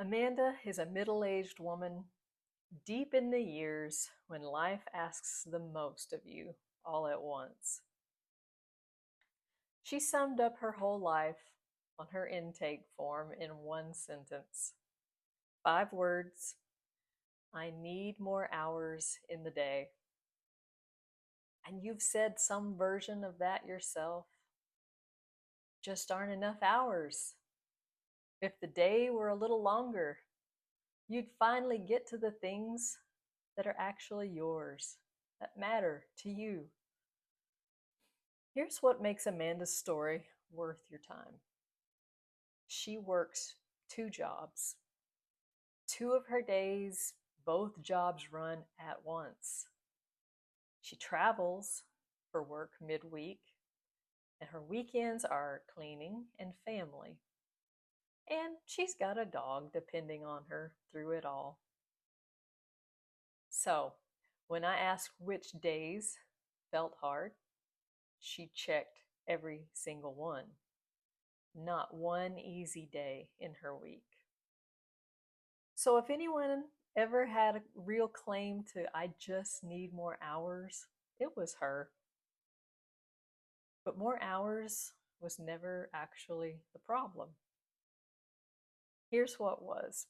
Amanda is a middle-aged woman deep in the years when life asks the most of you all at once. She summed up her whole life on her intake form in one sentence. 5 words: I need more hours in the day. And you've said some version of that yourself. Just aren't enough hours. If the day were a little longer, you'd finally get to the things that are actually yours, that matter to you. Here's what makes Amanda's story worth your time. She works 2 jobs. 2 of her days, both jobs run at once. She travels for work midweek, and her weekends are cleaning and family. And she's got a dog depending on her through it all. So, when I asked which days felt hard, she checked every single one. Not one easy day in her week. So if anyone ever had a real claim to I just need more hours, it was her. But more hours was never actually the problem. Here's what was.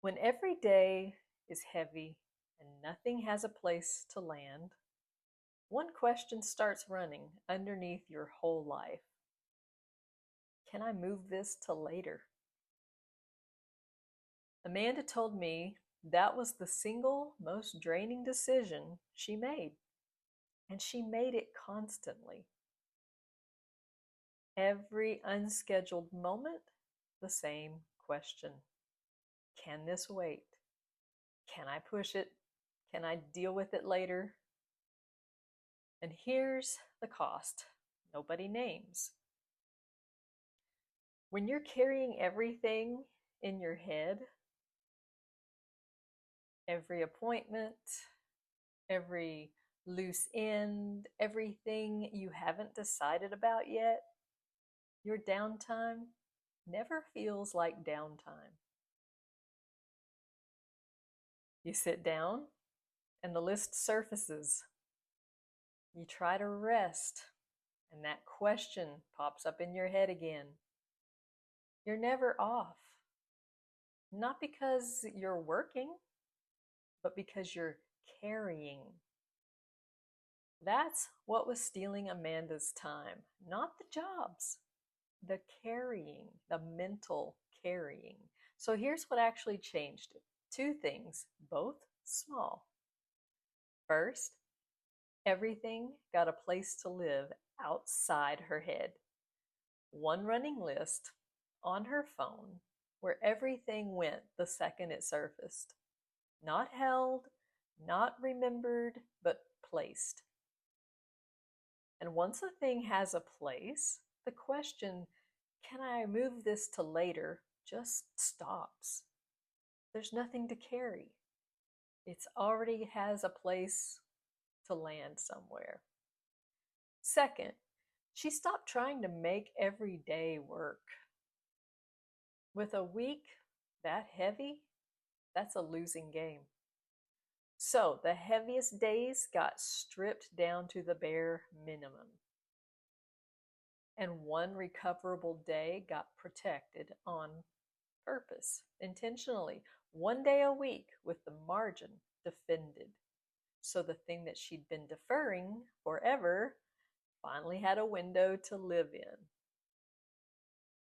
When every day is heavy and nothing has a place to land, one question starts running underneath your whole life. Can I move this to later? Amanda told me that was the single most draining decision she made, and she made it constantly. Every unscheduled moment, the same question. Can this wait? Can I push it? Can I deal with it later? And here's the cost nobody names. When you're carrying everything in your head, every appointment, every loose end, everything you haven't decided about yet, your downtime never feels like downtime. You sit down and the list surfaces. You try to rest and that question pops up in your head again. You're never off. Not because you're working, but because you're carrying. That's what was stealing Amanda's time, not the jobs, the carrying, the mental carrying. So here's what actually changed it. 2 things, both small. First, everything got a place to live outside her head. One running list on her phone where everything went the second it surfaced. Not held, not remembered, but placed. And once a thing has a place, the question, can I move this to later, just stops. There's nothing to carry. It's already has a place to land somewhere. Second, she stopped trying to make every day work. With a week that heavy, that's a losing game. So the heaviest days got stripped down to the bare minimum. And one recoverable day got protected on purpose, intentionally. One day a week with the margin defended. So the thing that she'd been deferring forever finally had a window to live in.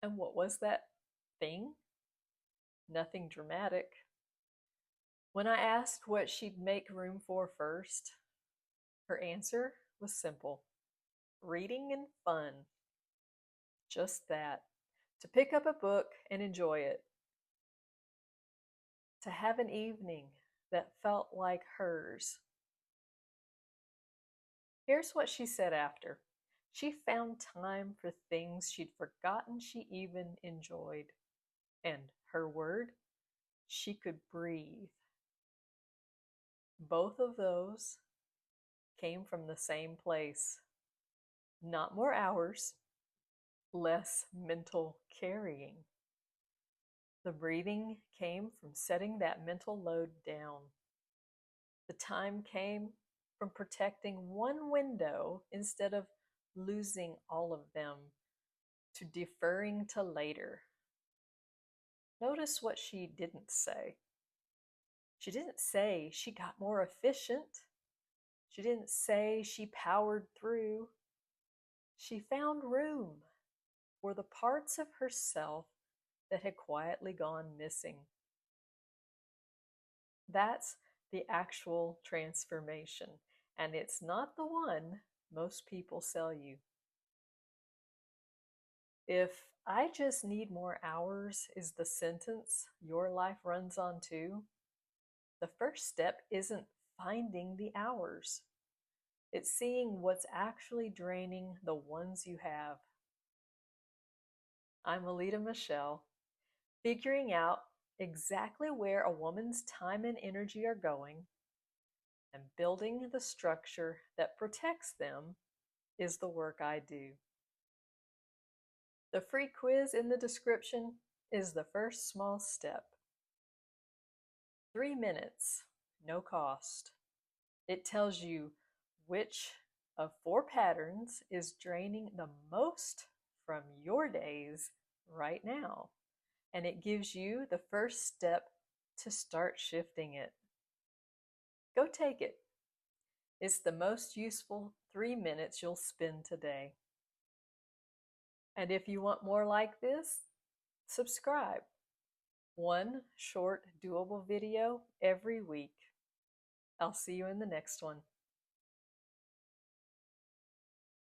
And what was that thing? Nothing dramatic. When I asked what she'd make room for first, her answer was simple: reading and fun. Just that. To pick up a book and enjoy it. To have an evening that felt like hers. Here's what she said after. She found time for things she'd forgotten she even enjoyed. And her word, she could breathe. Both of those came from the same place. Not more hours, less mental carrying. The breathing came from setting that mental load down. The time came from protecting one window instead of losing all of them to deferring to later. Notice what she didn't say. She didn't say she got more efficient. She didn't say she powered through. She found room for the parts of herself that had quietly gone missing. That's the actual transformation, and it's not the one most people sell you. If "I just need more hours" is the sentence your life runs on too, the first step isn't finding the hours. It's seeing what's actually draining the ones you have. I'm Aleta Michelle, figuring out exactly where a woman's time and energy are going and building the structure that protects them is the work I do. The free quiz in the description is the first small step. 3 minutes, no cost. It tells you which of 4 patterns is draining the most from your days right now. And it gives you the first step to start shifting it. Go take it. It's the most useful 3 minutes you'll spend today. And if you want more like this, subscribe. One short, doable video every week. I'll see you in the next one.